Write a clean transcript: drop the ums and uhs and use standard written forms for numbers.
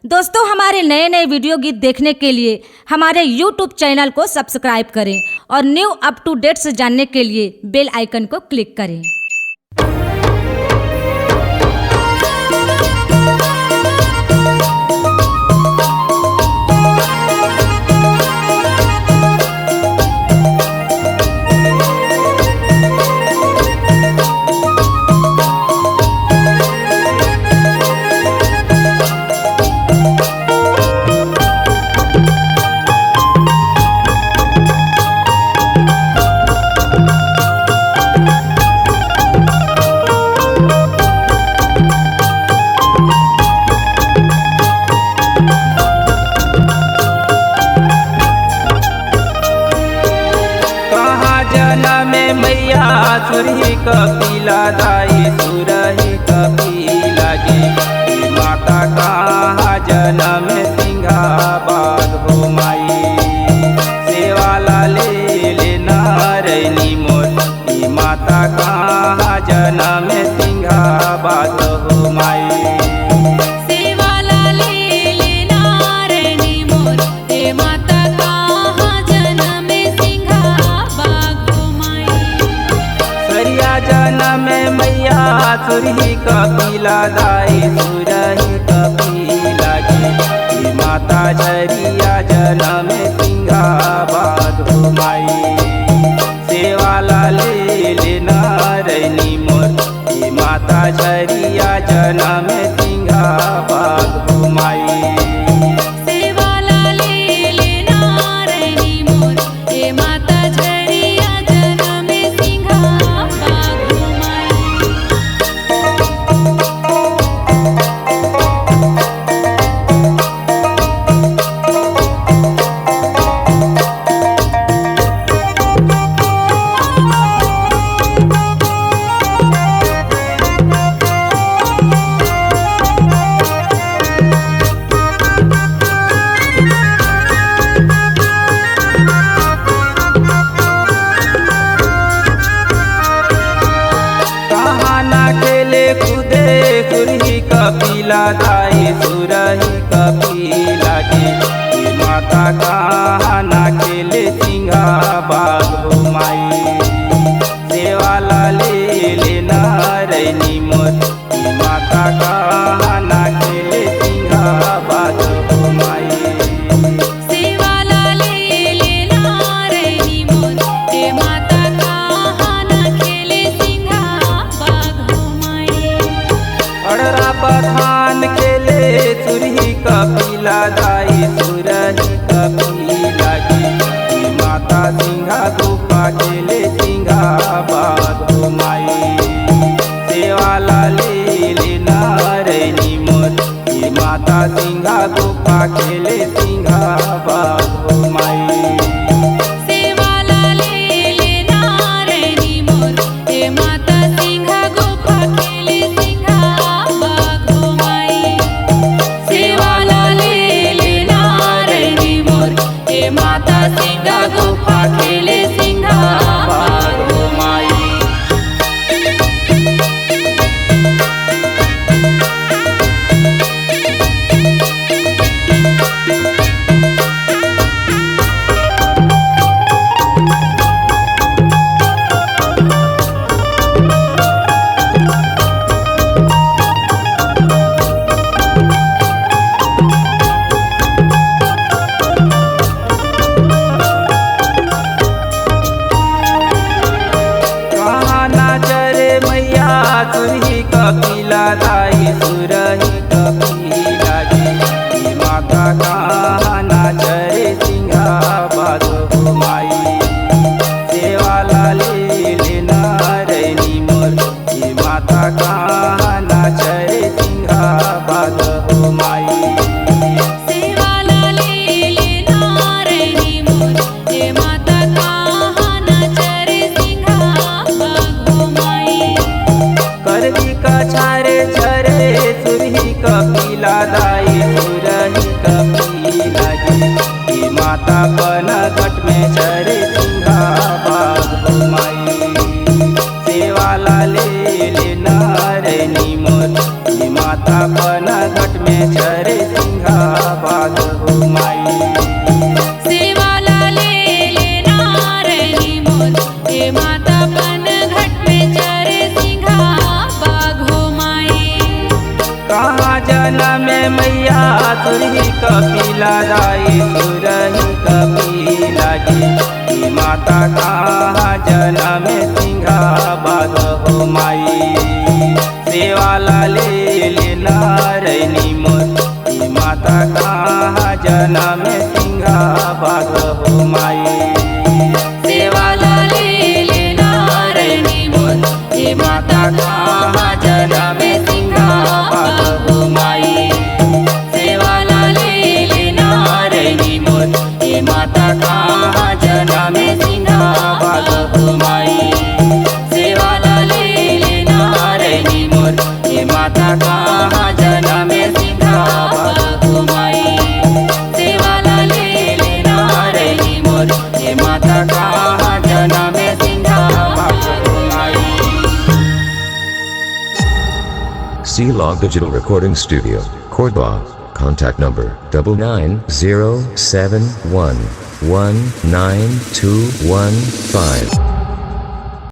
दोस्तों, हमारे नए नए वीडियो गीत देखने के लिए हमारे YouTube चैनल को सब्सक्राइब करें और न्यू अप टू डेट्स जानने के लिए बेल आइकन को क्लिक करें। मैया सुरही कपिला दाई सुरही कपिला गे माता कहाँ जनम सिंहाबाद हो माई सेवाला ले नारैनी मोर माता कहाँ जनम सिंहाबाद हो माई में मैया सुरही कपिला दाई सुरही कपिला गे माता झरिया जनम सिंहाबाद हो माई सेवाला ले नारैनी मोर माता झरिया जनम सिंहाबाद हो माई सुरही कपिला दाई सुरही कपिला गे माता कहाँ ना खेले सिंहाबाद हो माई सेवाला ले नारैनी मोर माता कहाँ ना खेले सिंहाबाद हो माई पठान खेले सुरही कपिला दाई सुरही कपिला गे माता सिंहा गुफा खेले सिंहाबाद हो माई सेवाला ले नारैनी मोर माता सिंहा गुफा खेले सिंहाबाद हो माई माता सिंहा गुफा खेले सिंहाबाद हो माई लीला बाग हो माई। सेवाला ले लेना रैनी मोर हे माता पन घट में चरे सिंघा बाग हो माई। कहाँ जन्म में मैया तुरही कपिला दाई सुरही कपिला जी माता कहाँ जन्म में सिंघा बाग हो माई। सेवाला ले लेना रैनी मोर माता कहाँ जन्म में सिंघा बाग हो माई। सेवाला ले लेना रैनी मोर हे माता कहाँ जन्म में सिंघा बाग हो माई। सेवाला ले लेना रैनी मोर हे माता कहाँ जन्म में सिंघा बाग हो माई। सेवाला ले लेना रैनी मोर हे माता कहाँ जन्म में सिंघा बाग हो माई। सेवाला ले लेना रैनी मोर हे माता कहाँ जन्म में सिंघा बाग हो माई। C-Log Digital Recording Studio, Cordoba. Contact number 99071192115.